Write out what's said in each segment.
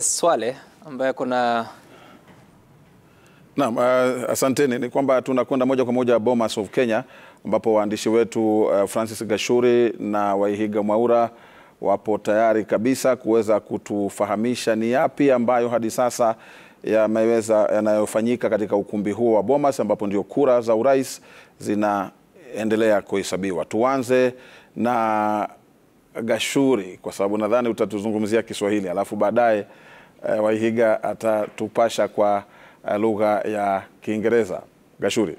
Swale ambaye kuna Naam, asanteni. Ni kwamba tunakwenda moja kwa moja Bomas of Kenya ambapo waandishi wetu Francis Gashuri na Waihiga Mwaura wapo tayari kabisa kuweza kutufahamisha ni yapi ambayo hadi sasa yanayofanyika katika ukumbi huo wa Bomas ambapo ndio kura za urais zinaendelea kuhesabiwa. Tuanze na Gashuri kwa sababu nadhani utatuzungumzia Kiswahili, alafu baadaye Waihiga atatupasha kwa lugha ya Kiingereza. Gashuri.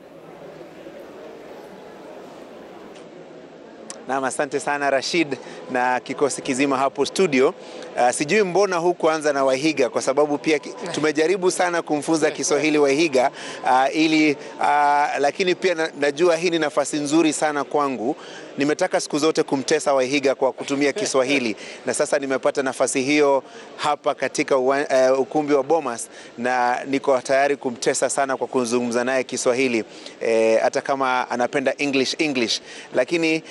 Naam, asante sana Rashid na kikosi kizima hapo studio. Sijui mbona hukuanza na Waihiga kwa sababu pia tumejaribu sana kumfunza Kiswahili Waihiga lakini pia najua hii ni nafasi nzuri sana kwangu. Nimetaka siku zote kumtesa Waihiga kwa kutumia Kiswahili na sasa nimepata nafasi hiyo hapa katika ukumbi wa Bomas na niko tayari kumtesa sana kwa kuzungumza naye Kiswahili hata kama anapenda English, lakini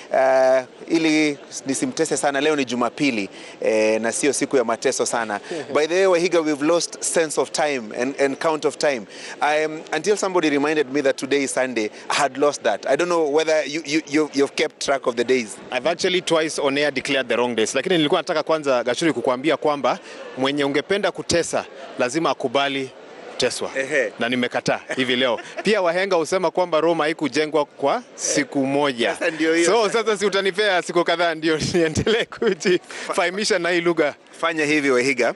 ili nisimtese sana, leo ni Jumapili na sio siku ya mateso sana. By the way, Waihiga, we've lost sense of time and count of time. Until somebody reminded me that today is Sunday, I had lost that. I don't know whether you've kept track of the days. I've actually twice on air declared the wrong days. Lakini nilikuwa nataka kwanza Gashuri kukuambia kwamba mwenye ungependa kutesa lazima akubali kuteswa. Na nimekataa hivi leo. Pia wahenga husema kwamba Roma haikujengwa kwa siku moja. Sasa si utanipea siku kadhaa ndio niendelee kujifahamisha na hii lugha. Fanya hivi Waihiga,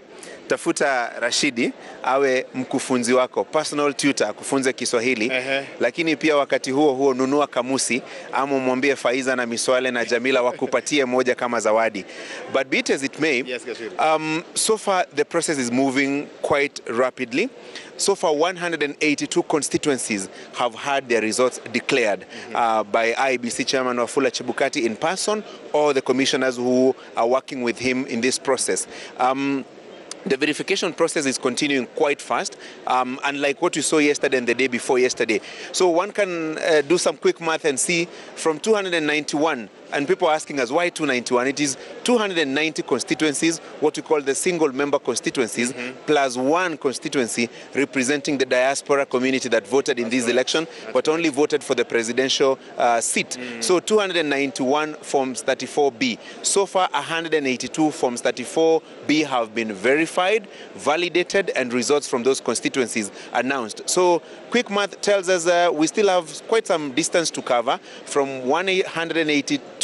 tafuta Rashidi awe mkufunzi wako, personal tutor, kufunza Kiswahili. Lakini pia wakati huo nunua kamusi ama mwambie Faiza na Miswale na Jamila wakupatie moja kama zawadi. But be it as it may, yes, so far the process is moving quite rapidly. So far 182 constituencies have had their results declared by IEBC Chairman Wafula Chebukati in person or the commissioners who are working with him in this process. The verification process is continuing quite fast, unlike what you saw yesterday and the day before yesterday. So one can do some quick math and see from 291, and people are asking us why 291. It is 290 constituencies, what we call the single member constituencies, plus one constituency representing the diaspora community that voted in this election, but only voted for the presidential seat. So 291 forms 34B. So far 182 forms 34B have been verified, validated, and results from those constituencies announced. So quick math tells us we still have quite some distance to cover from 182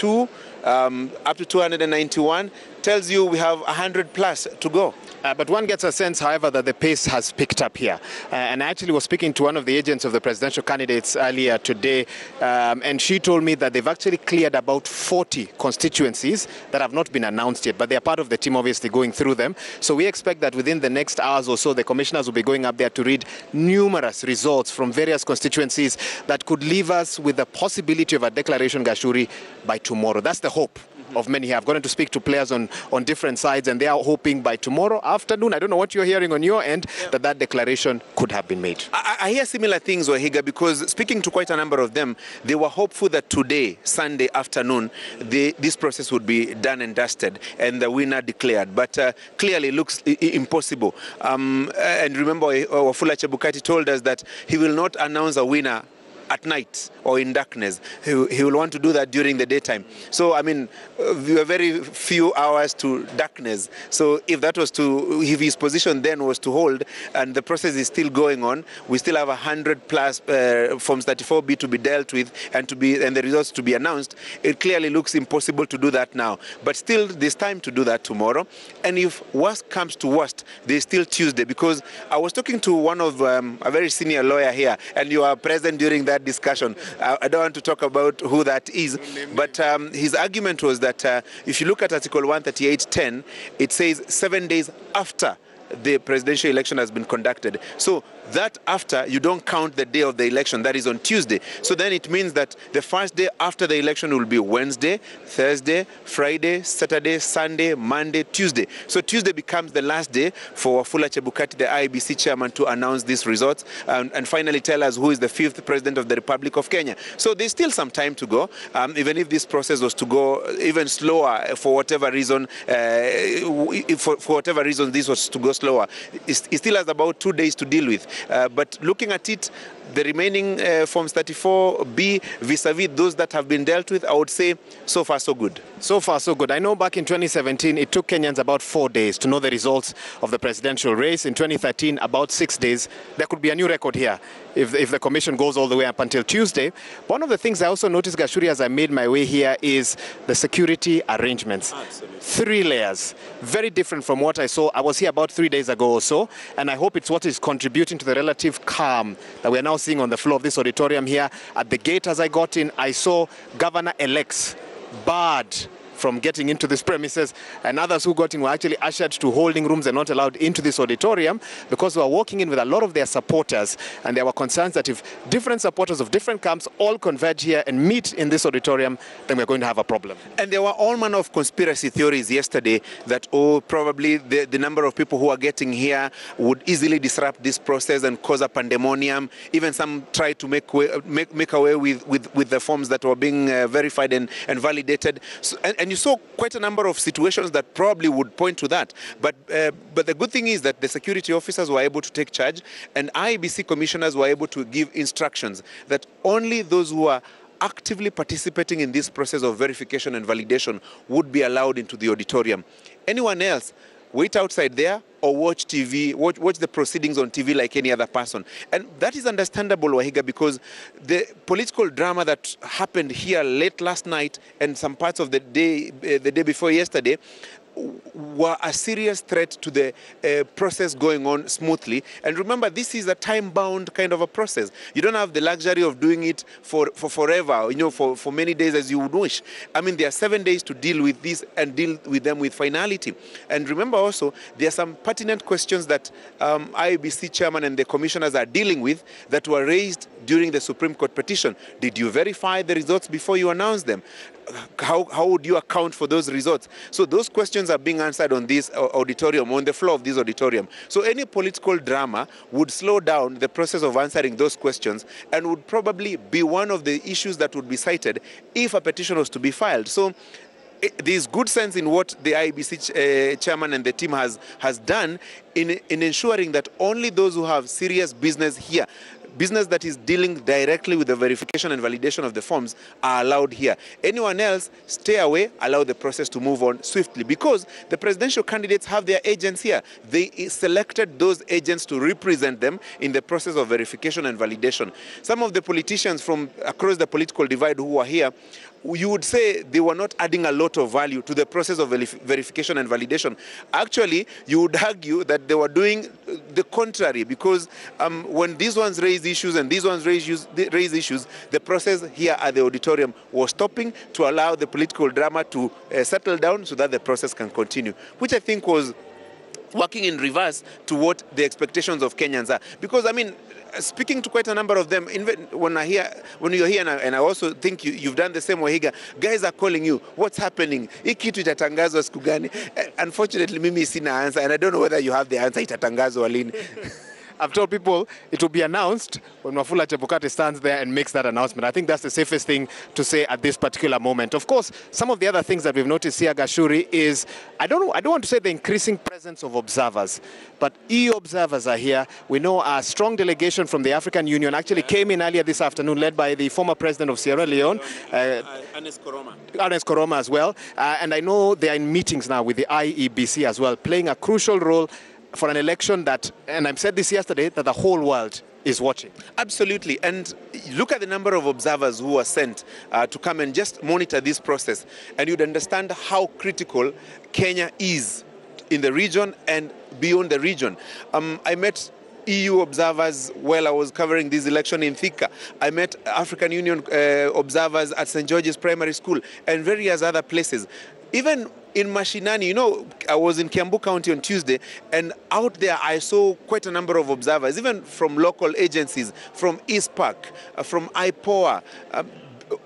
up to 291, tells you we have 100 plus to go. But one gets a sense, however, that the pace has picked up here. And I actually was speaking to one of the agents of the presidential candidates earlier today, and she told me that they've actually cleared about 40 constituencies that have not been announced yet, but they're part of the team obviously going through them. So we expect that within the next hours or so, the commissioners will be going up there to read numerous results from various constituencies that could leave us with the possibility of a declaration, Gashuri, by tomorrow. That's the hope of many here. I've gotten to speak to players on different sides, and they are hoping by tomorrow afternoon, I don't know what you're hearing on your end, that declaration could have been made. I hear similar things, Waihiga, because speaking to quite a number of them, they were hopeful that today, Sunday afternoon, this process would be done and dusted and the winner declared. But clearly looks impossible. And remember, Wafula Chebukati told us that he will not announce a winner at night or in darkness. He will want to do that during the daytime. So, I mean, we were very few hours to darkness. So if that was if his position then was to hold and the process is still going on, we still have 100 plus forms 34B to be dealt with and the results to be announced. It clearly looks impossible to do that now. But still, there's time to do that tomorrow. And if worst comes to worst, there's still Tuesday, because I was talking to one of a very senior lawyer here, and you are present during that discussion. I don't want to talk about who that is, but his argument was that if you look at Article 138.10, it says 7 days after the presidential election has been conducted. So that after, you don't count the day of the election, that is on Tuesday. So then it means that the first day after the election will be Wednesday, Thursday, Friday, Saturday, Sunday, Monday, Tuesday. So Tuesday becomes the last day for Wafula Chebukati, the IEBC chairman, to announce these results and finally tell us who is the 5th president of the Republic of Kenya. So there's still some time to go, even if this process was to go even slower for whatever reason, for whatever reason this was to go slower. He still has about 2 days to deal with. But looking at it, the remaining Forms 34B vis-a-vis those that have been dealt with, I would say so far so good. So far, so good. I know back in 2017, it took Kenyans about 4 days to know the results of the presidential race. In 2013, about 6 days. There could be a new record here if the commission goes all the way up until Tuesday. One of the things I also noticed, Gashuri, as I made my way here is the security arrangements. Absolutely. 3 layers. Very different from what I saw. I was here about 3 days ago or so, and I hope it's what is contributing to the relative calm that we are now seeing on the floor of this auditorium here. At the gate as I got in, I saw governor-elects barred from getting into these premises, and others who got in were actually ushered to holding rooms and not allowed into this auditorium because we were walking in with a lot of their supporters, and there were concerns that if different supporters of different camps all converge here and meet in this auditorium, then we're going to have a problem. And there were all manner of conspiracy theories yesterday that, oh, probably the number of people who are getting here would easily disrupt this process and cause a pandemonium. Even some tried to make away with the forms that were being verified and validated. So, and you saw quite a number of situations that probably would point to that. But the good thing is that the security officers were able to take charge, and IEBC commissioners were able to give instructions that only those who are actively participating in this process of verification and validation would be allowed into the auditorium. Anyone else, wait outside there or watch TV, watch the proceedings on TV like any other person. And that is understandable, Wahiga, because the political drama that happened here late last night and some parts of the day before yesterday were a serious threat to the process going on smoothly. And remember, this is a time-bound kind of a process. You don't have the luxury of doing it for forever, for many days as you would wish. I mean, there are 7 days to deal with this and deal with them with finality. And remember also, there are some pertinent questions that IEBC chairman and the commissioners are dealing with that were raised during the Supreme Court petition. Did you verify the results before you announced them? How would you account for those results? So those questions are being answered on this auditorium, on the floor of this auditorium. So any political drama would slow down the process of answering those questions and would probably be one of the issues that would be cited if a petition was to be filed. So there's good sense in what the IEBC chairman and the team has done in ensuring that only those who have serious business here, business that is dealing directly with the verification and validation of the forms, are allowed here. Anyone else, stay away, allow the process to move on swiftly, because the presidential candidates have their agents here. They selected those agents to represent them in the process of verification and validation. Some of the politicians from across the political divide who are here, you would say they were not adding a lot of value to the process of verification and validation. Actually, you would argue that they were doing the contrary, because when these ones raised issues and these ones raised issues, the process here at the auditorium was stopping to allow the political drama to settle down so that the process can continue, which I think was working in reverse to what the expectations of Kenyans are. Because, I mean, speaking to quite a number of them, when you're here, and I also think you've done the same, Wahiga, guys are calling you, what's happening? Hii kitu itatangazwa siku gani? Unfortunately, mimi sina answer, and I don't know whether you have the answer, itatangazwa lini. I've told people it will be announced when Wafula Chebukati stands there and makes that announcement. I think that's the safest thing to say at this particular moment. Of course, some of the other things that we've noticed here, Gashuri, is I don't want to say the increasing presence of observers, but EU observers are here. We know a strong delegation from the African Union actually came in earlier this afternoon, led by the former president of Sierra Leone, Ernest Koroma as well. And I know they are in meetings now with the IEBC as well, playing a crucial role for an election that, and I've said this yesterday, that the whole world is watching. Absolutely. And look at the number of observers who are sent to come and just monitor this process, and you'd understand how critical Kenya is in the region and beyond the region. I met EU observers while I was covering this election in Thika. I met African Union observers at St. George's Primary School and various other places. Even in Mashinani, I was in Kiambu County on Tuesday, and out there I saw quite a number of observers, even from local agencies, from East Park, from IPOA,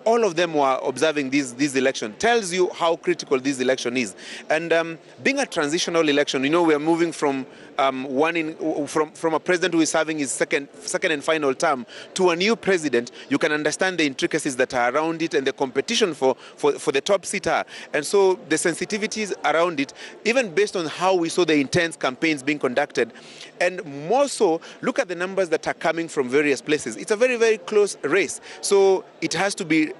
all of them were observing this election. Tells you how critical this election is. And being a transitional election, we are moving from from a president who is serving his second and final term to a new president. You can understand the intricacies that are around it and the competition for the top seater. And so the sensitivities around it, even based on how we saw the intense campaigns being conducted, and more so, look at the numbers that are coming from various places. It's a very, very close race. So it has to be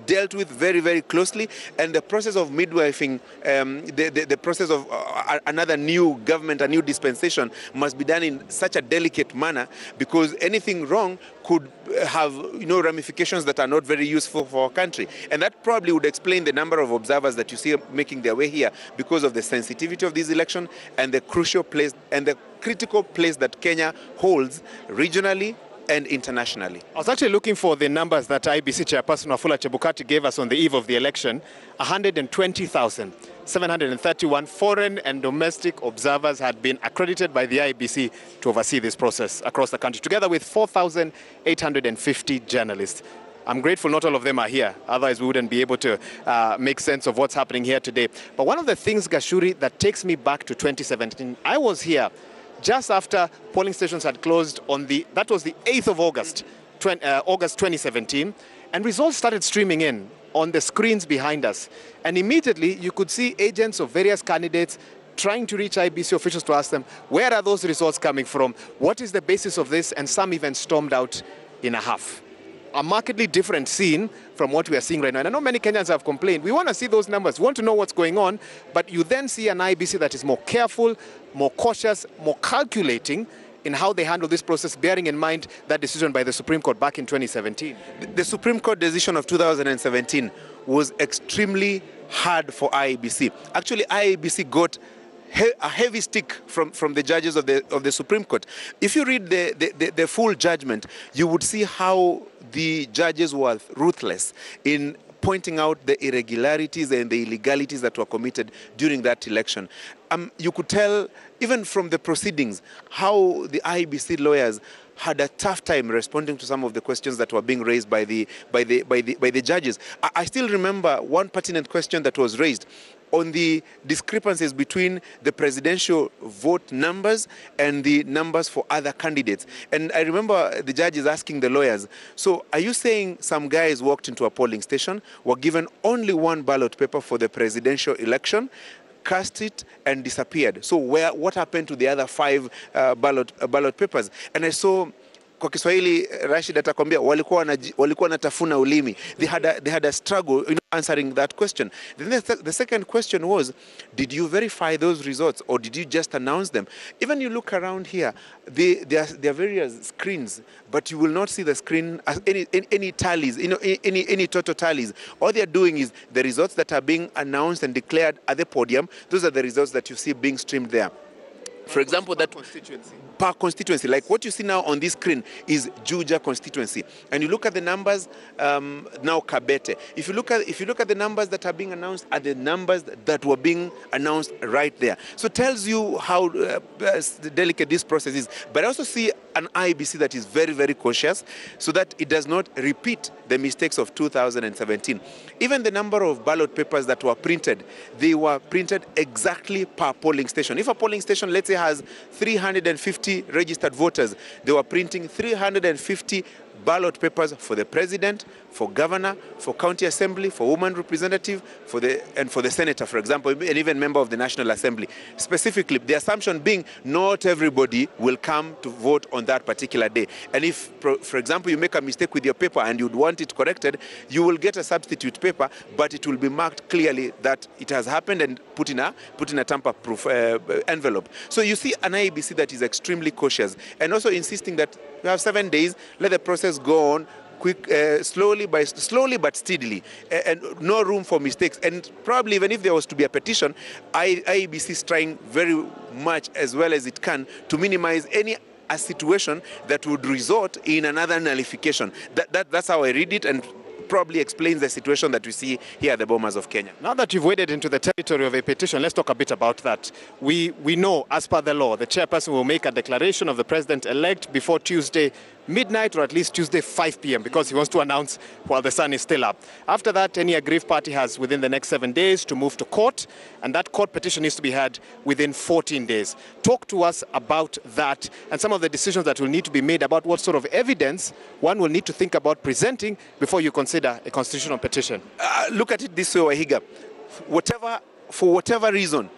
dealt with very, very closely, and the process of midwifing, the process of another new government, a new dispensation, must be done in such a delicate manner, because anything wrong could have ramifications that are not very useful for our country. And that probably would explain the number of observers that you see making their way here, because of the sensitivity of this election and the crucial place and the critical place that Kenya holds regionally and internationally. I was actually looking for the numbers that IEBC chairperson Wafula Chebukati gave us on the eve of the election. 120,731 foreign and domestic observers had been accredited by the IEBC to oversee this process across the country, together with 4,850 journalists. I'm grateful not all of them are here, otherwise we wouldn't be able to make sense of what's happening here today. But one of the things, Gashuri, that takes me back to 2017, I was here just after polling stations had closed that was the 8th of August, August 2017, and results started streaming in on the screens behind us. And immediately you could see agents of various candidates trying to reach IEBC officials to ask them, where are those results coming from? What is the basis of this? And some even stormed out in a huff. A markedly different scene from what we are seeing right now. And I know many Kenyans have complained. We want to see those numbers. We want to know what's going on. But you then see an IEBC that is more careful, more cautious, more calculating in how they handle this process, bearing in mind that decision by the Supreme Court back in 2017. The Supreme Court decision of 2017 was extremely hard for IEBC. Actually, IEBC got a heavy stick from the judges of the Supreme Court. If you read the full judgment, you would see how the judges were ruthless in pointing out the irregularities and the illegalities that were committed during that election. You could tell, even from the proceedings, how the IEBC lawyers had a tough time responding to some of the questions that were being raised by the judges. I still remember one pertinent question that was raised on the discrepancies between the presidential vote numbers and the numbers for other candidates. And I remember the judges asking the lawyers, so are you saying some guys walked into a polling station, were given only one ballot paper for the presidential election, cast it and disappeared? So what happened to the other 5 ballot papers? And I saw, kwa Kiswahili Rashid atakwambia walikuwa wanatafuna ulimi. They had a struggle answering that question. Then the second question was, did you verify those results or did you just announce them? Even you look around here, there are various screens, but you will not see the screen as any tallies, any total tallies. All they are doing is the results that are being announced and declared at the podium. Those are the results that you see being streamed there. For example, that per constituency, like what you see now on this screen is Juja constituency, and you look at the numbers now Kabete. If you look at the numbers that are being announced, are the numbers that were being announced right there. So it tells you how delicate this process is. But I also see an IEBC that is very, very cautious, so that it does not repeat the mistakes of 2017. Even the number of ballot papers that were printed, they were printed exactly per polling station. If a polling station, let's say, has 350 registered voters, they were printing 350 ballot papers for the president, for governor, for county assembly, for woman representative, and for the senator, for example, and even member of the National Assembly. Specifically, the assumption being not everybody will come to vote on that particular day. And if, for example, you make a mistake with your paper and you'd want it corrected, you will get a substitute paper, but it will be marked clearly that it has happened and put in a tamper-proof envelope. So you see an IEBC that is extremely cautious and also insisting that you have 7 days, let the process go on slowly but steadily, and no room for mistakes. And probably even if there was to be a petition, IEBC is trying very much as well as it can to minimize a situation that would result in another nullification. That's how I read it, and probably explains the situation that we see here at the Bomas of Kenya. Now that you've waded into the territory of a petition, let's talk a bit about that. We know, as per the law, the chairperson will make a declaration of the president-elect before Tuesday, midnight or at least Tuesday 5 p.m. because he wants to announce while the sun is still up. After that, any aggrieved party has within the next 7 days to move to court, and that court petition needs to be heard within 14 days. Talk to us about that and some of the decisions that will need to be made about what sort of evidence one will need to think about presenting before you consider a constitutional petition. Look at it this way, Wahiga. For whatever reason,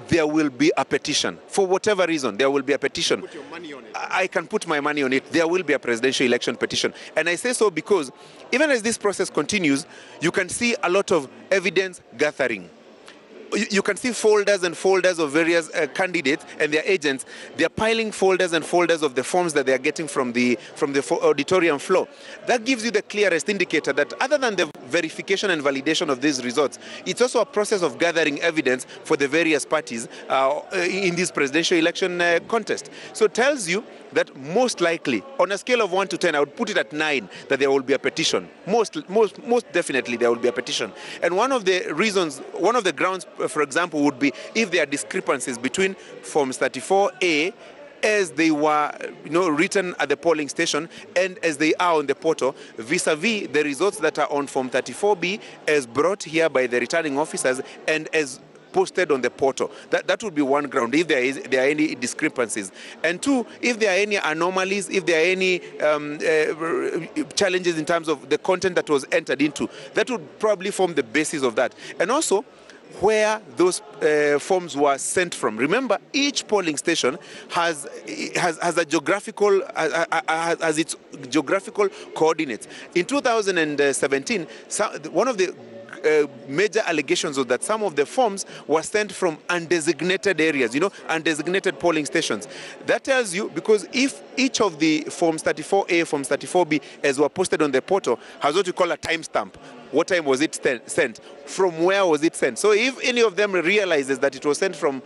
there will be a petition. For whatever reason, there will be a petition. Put your money on it. I can put my money on it. There will be a presidential election petition. And I say so because even as this process continues, you can see a lot of evidence gathering. You can see folders and folders of various candidates and their agents. They're piling folders and folders of the forms that they are getting from the auditorium floor. That gives you the clearest indicator that other than the verification and validation of these results, it's also a process of gathering evidence for the various parties in this presidential election contest. So it tells you that most likely, on a scale of 1 to 10, I would put it at 9 that there will be a petition. Most definitely there will be a petition. And one of the grounds, for example, would be if there are discrepancies between Forms 34A as they were written at the polling station and as they are on the portal, vis-a-vis the results that are on Form 34B as brought here by the returning officers and as posted on the portal. That would be one ground, if there are any discrepancies. And two, if there are any anomalies, if there are any challenges in terms of the content that was entered into, that would probably form the basis of that. And also, where those forms were sent from. Remember, each polling station has a geographical has its geographical coordinates. In 2017, one of the major allegations was that some of the forms were sent from undesignated areas, undesignated polling stations. That tells you, because if each of the Forms 34A, Forms 34B, as were posted on the portal, has what you call a timestamp. What time was it sent? From where was it sent? So if any of them realizes that it was sent from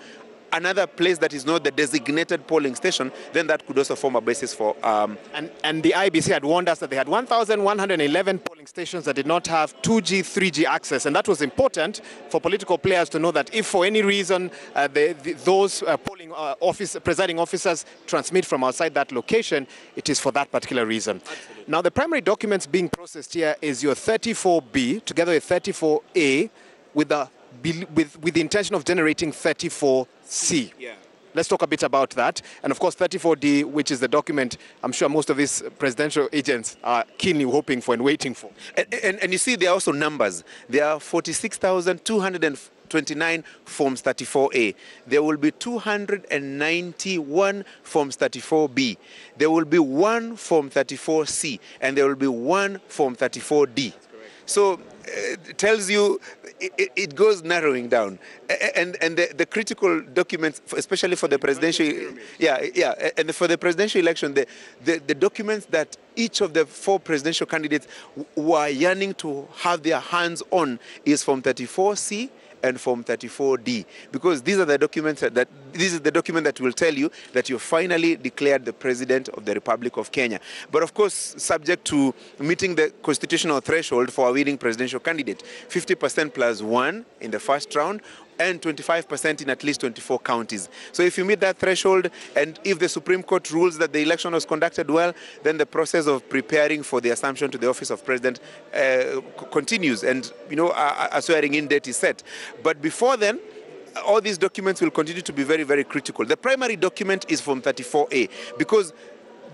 another place that is not the designated polling station, then that could also form a basis for... And the IBC had warned us that they had 1,111 polling stations that did not have 2G, 3G access. And that was important for political players to know that if for any reason those presiding officers transmit from outside that location, it is for that particular reason. Absolutely. Now, the primary documents being processed here is your 34B together with 34A with the intention of generating 34C. Yeah. Let's talk a bit about that. And of course, 34D, which is the document I'm sure most of these presidential agents are keenly hoping for and waiting for. And you see, there are also numbers. There are 46,229 Forms 34A. There will be 291 Forms 34B. There will be 1 Form 34C. And there will be 1 Form 34D. So it tells you it goes narrowing down, and the critical documents, especially for the presidential, and for the presidential election, the documents that each of the 4 presidential candidates were yearning to have their hands on is Form 34C and Form 34D, because these are the documents this is the document that will tell you that you finally declared the President of the Republic of Kenya. But of course, subject to meeting the constitutional threshold for a winning presidential candidate, 50% plus 1 in the first round, and 25% in at least 24 counties. So if you meet that threshold, and if the Supreme Court rules that the election was conducted well, then the process of preparing for the assumption to the office of president continues, and a swearing-in date is set. But before then, all these documents will continue to be very, very critical. The primary document is Form 34A, because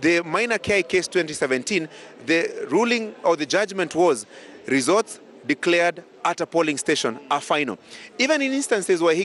the minor KI case 2017, the ruling or the judgment was results declared at a polling station are final. Even in instances where,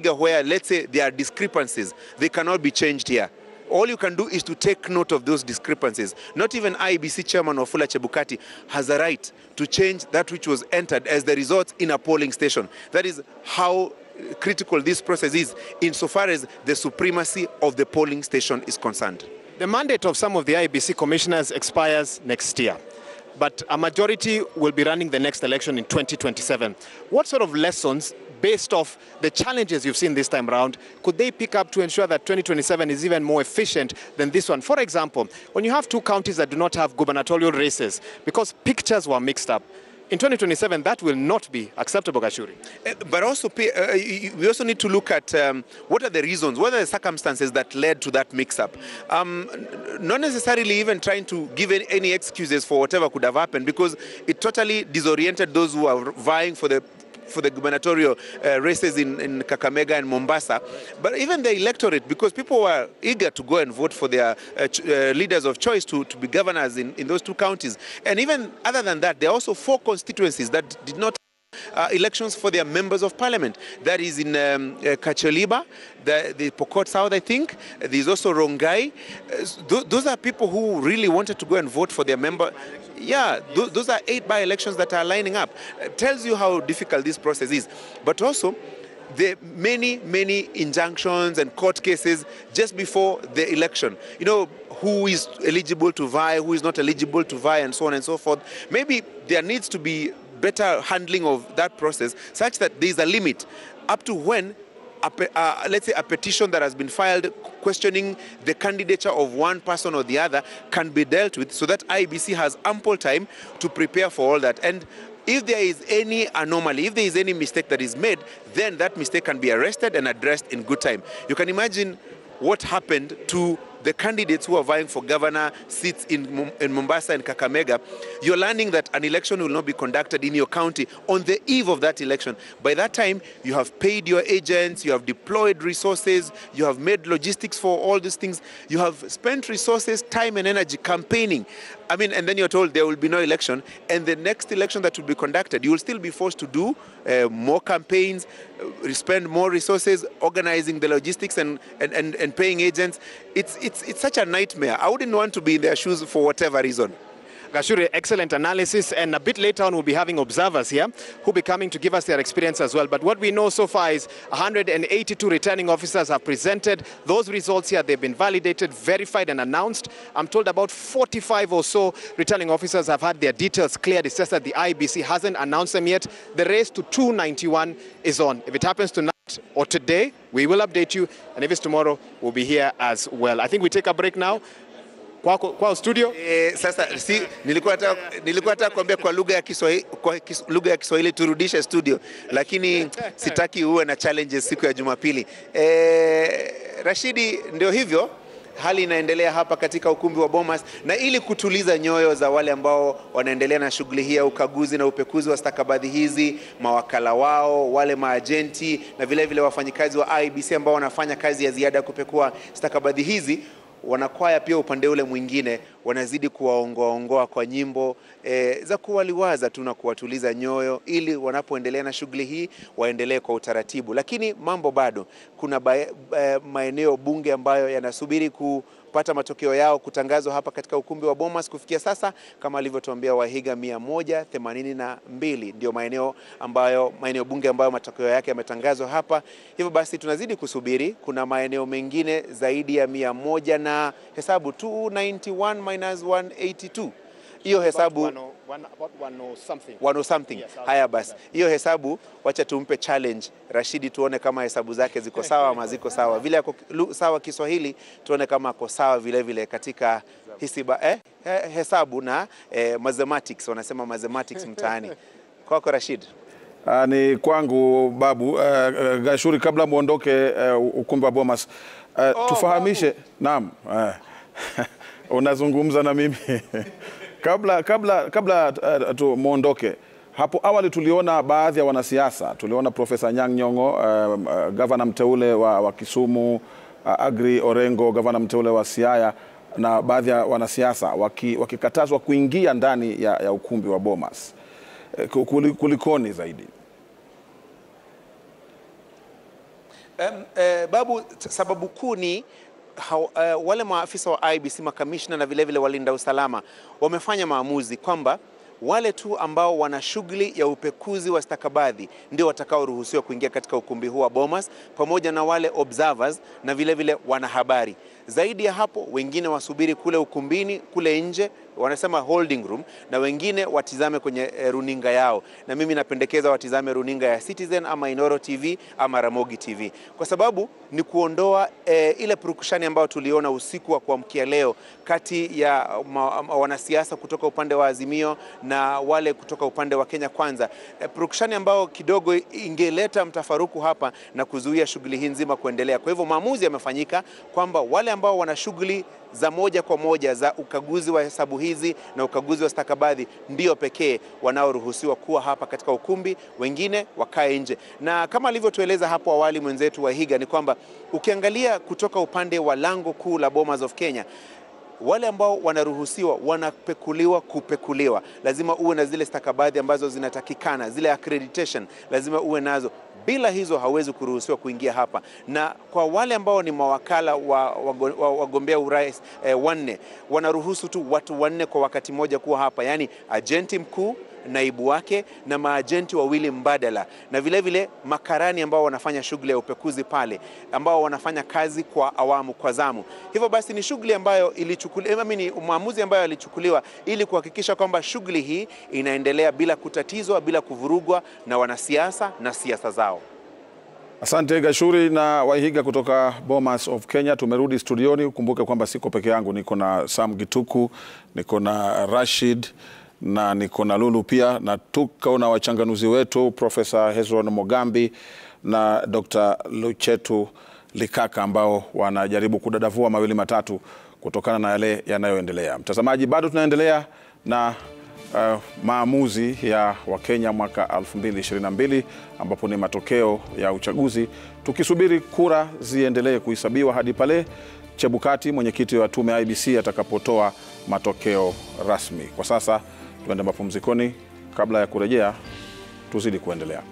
let's say, there are discrepancies, they cannot be changed here. All you can do is to take note of those discrepancies. Not even IBC Chairman Wafula Chebukati has a right to change that which was entered as the result in a polling station. That is how critical this process is insofar as the supremacy of the polling station is concerned. The mandate of some of the IBC commissioners expires next year, but a majority will be running the next election in 2027. What sort of lessons, based off the challenges you've seen this time around, could they pick up to ensure that 2027 is even more efficient than this one? For example, when you have 2 counties that do not have gubernatorial races, because pictures were mixed up, in 2027, that will not be acceptable, Gashuri. But also, we also need to look at what are the reasons, what are the circumstances that led to that mix-up. Not necessarily even trying to give any excuses for whatever could have happened, because it totally disoriented those who are vying for the gubernatorial races in Kakamega and Mombasa, but even the electorate, because people were eager to go and vote for their leaders of choice to be governors in those two counties. And even other than that, there are also 4 constituencies that did not elections for their members of parliament. That is in Kacholiba, the Pokot South, I think. There's also Rongai. Those are people who really wanted to go and vote for their member. Yeah, those are 8 by-elections that are lining up. It tells you how difficult this process is. But also, the many injunctions and court cases just before the election. You know, who is eligible to vie, who is not eligible to vie, and so on and so forth. Maybe there needs to be better handling of that process, such that there is a limit up to when, let's say, a petition that has been filed questioning the candidature of one person or the other can be dealt with, so that IEBC has ample time to prepare for all that. And if there is any anomaly, if there is any mistake that is made, then that mistake can be arrested and addressed in good time. You can imagine what happened to the candidates who are vying for governor seats in Mombasa and Kakamega. You're learning that an election will not be conducted in your county on the eve of that election. By that time, you have paid your agents, you have deployed resources, you have made logistics for all these things, you have spent resources, time and energy campaigning. I mean, and then you're told there will be no election, and the next election that will be conducted, you will still be forced to do more campaigns, spend more resources, organizing the logistics and paying agents. It's such a nightmare. I wouldn't want to be in their shoes for whatever reason. Gashuri, excellent analysis, and a bit later on we'll be having observers here who'll be coming to give us their experience as well. But what we know so far is 182 returning officers have presented. Those results here, they've been validated, verified and announced. I'm told about 45 or so returning officers have had their details cleared. It's just that the IEBC hasn't announced them yet. The race to 291 is on. If it happens tonight or today, we will update you, and if it's tomorrow, we'll be here as well. I think we take a break now. Kwa studio? Sasa nilikuwa nataka kuambia kwa lugha ya Kiswahili turudishe studio, lakini sitaki uwe na challenges siku ya Jumapili. Rashidi, ndio hivyo. Hali inaendelea hapa katika ukumbi wa Bomas, na ili kutuliza nyoyo za wale ambao wanaendelea na shughuli hii ya ukaguzi na upekuzi wa stakabadhi hizi, mawakala wao, wale maajenti na vile vile wafanyikazi wa IEBC ambao wanafanya kazi ya ziada kupekua stakabadhi hizi, wanakwaya pia upande ule mwingine wanazidi kuwaongoa kwa nyimbo za kuwaliwaza tu na kuwatuliza nyoyo, ili wanapoendelea na shughuli hii waendelee kwa utaratibu. Lakini mambo bado, kuna maeneo bunge ambayo yanasubiri kupata matokeo yao kutangazwa hapa katika ukumbi wa Bomas. Kufikia sasa, kama alivyotuambia Wahiga, 182 ndio maeneo bunge ambayo matokeo yake yametangazwa hapa. Hivyo basi tunazidi kusubiri. Kuna maeneo mengine zaidi ya 100 na hesabu 291 minus 182. Hiyo hesabu 1 something. Yes, haya basi. Hiyo hesabu wacha tumpe challenge Rashidi, tuone kama hesabu zake ziko sawa ama ziko sawa. Vile yako sawa Kiswahili, tuone kama ako sawa vile vile katika hesabu na mathematics, wanasema mathematics mtaani. Kwako Rashid. Ni kwangu Babu. Gashuri, kabla muondoke ukumbi wa Bomas, tufahamishe Babu. Naam. Unazungumza na mimi. Kabla muondoke, hapo awali tuliona baadhi ya wanasiasa, tuliona Profesa Nyang' Nyong'o, gavana mteule wa Kisumu, Agri Orengo, gavana mteule wa Siaya, na baadhi ya wanasiasa wakikatazwa kuingia ndani ya ukumbi wa Bomas. Kulikoni zaidi? Babu, sababu kuu ni wale maafisa wa IEBC, makamishna na vile vile walinda usalama wamefanya maamuzi kwamba wale tu ambao wana shughuli ya upekuzi wa stakabadhi ndio watakaoruhusiwa kuingia katika ukumbi huu wa Bomas, pamoja na wale observers na vile vile wanahabari. Zaidi ya hapo, wengine wasubiri kule ukumbini, kule nje, wanasema holding room, na wengine watizame kwenye runinga yao. Na mimi napendekeza watizame runinga ya Citizen ama Inoro TV ama Ramogi TV, kwa sababu ni kuondoa ile purukushani ambayo tuliona usiku wa kuamkia leo kati ya wanasiasa kutoka upande wa Azimio na wale kutoka upande wa Kenya Kwanza. Purukushani ambao kidogo ingeleta mtafaruku hapa na kuzuia shughuli hii nzima kuendelea. Kwa hivyo maamuzi yamefanyika kwamba wale ambao wana shughuli za moja kwa moja za ukaguzi wa hesabu hizi na ukaguzi wa stakabadhi ndio pekee wanaoruhusiwa kuwa hapa katika ukumbi, wengine wakae nje. Na kama alivyotueleza hapo awali mwenzetu wa Higa, ni kwamba ukiangalia kutoka upande wa lango kuu la Bomas of Kenya, wale ambao wanaruhusiwa wanapekuliwa kupekuliwa. Lazima uwe na zile stakabadhi ambazo zinatakikana, zile accreditation lazima uwe nazo. Bila hizo hawezi kuruhusiwa kuingia hapa. Na kwa wale ambao ni mawakala wa wagombea urais wanne, wanaruhusu tu watu 4 kwa wakati mmoja kuwa hapa, yani ajenti mkuu, naibu wake na maajenti wawili mbadala, na vile vile makarani ambao wanafanya shughuli ya upekuzi pale, ambao wanafanya kazi kwa awamu, kwa zamu. Hivyo basi ni shughuli ambayo ilichukuliwa, ni maamuzi ambayo yalichukuliwa ili kuhakikisha kwamba shughuli hii inaendelea bila kutatizwa, bila kuvurugwa na wanasiasa na siasa zao. Asante Gashuri na Wahiga kutoka Bomas of Kenya. Tumerudi studioni. Ukumbuke kwamba siko peke yangu, niko na Sam Gituku, niko na Rashid na niko na Lulu pia, na tuko na wachanganuzi wetu Profesa Hezron Mogambi na Dr. Luchetu Likaka ambao wanajaribu kudadavua mawili matatu kutokana na yale yanayoendelea. Mtazamaji, bado tunaendelea na maamuzi ya Wakenya mwaka 2022 ambapo ni matokeo ya uchaguzi, tukisubiri kura ziendelee kuhesabiwa hadi pale Chebukati, mwenyekiti wa tume IBC, atakapotoa matokeo rasmi. Kwa sasa tuende mapumzikoni, kabla ya kurejea tuzidi kuendelea.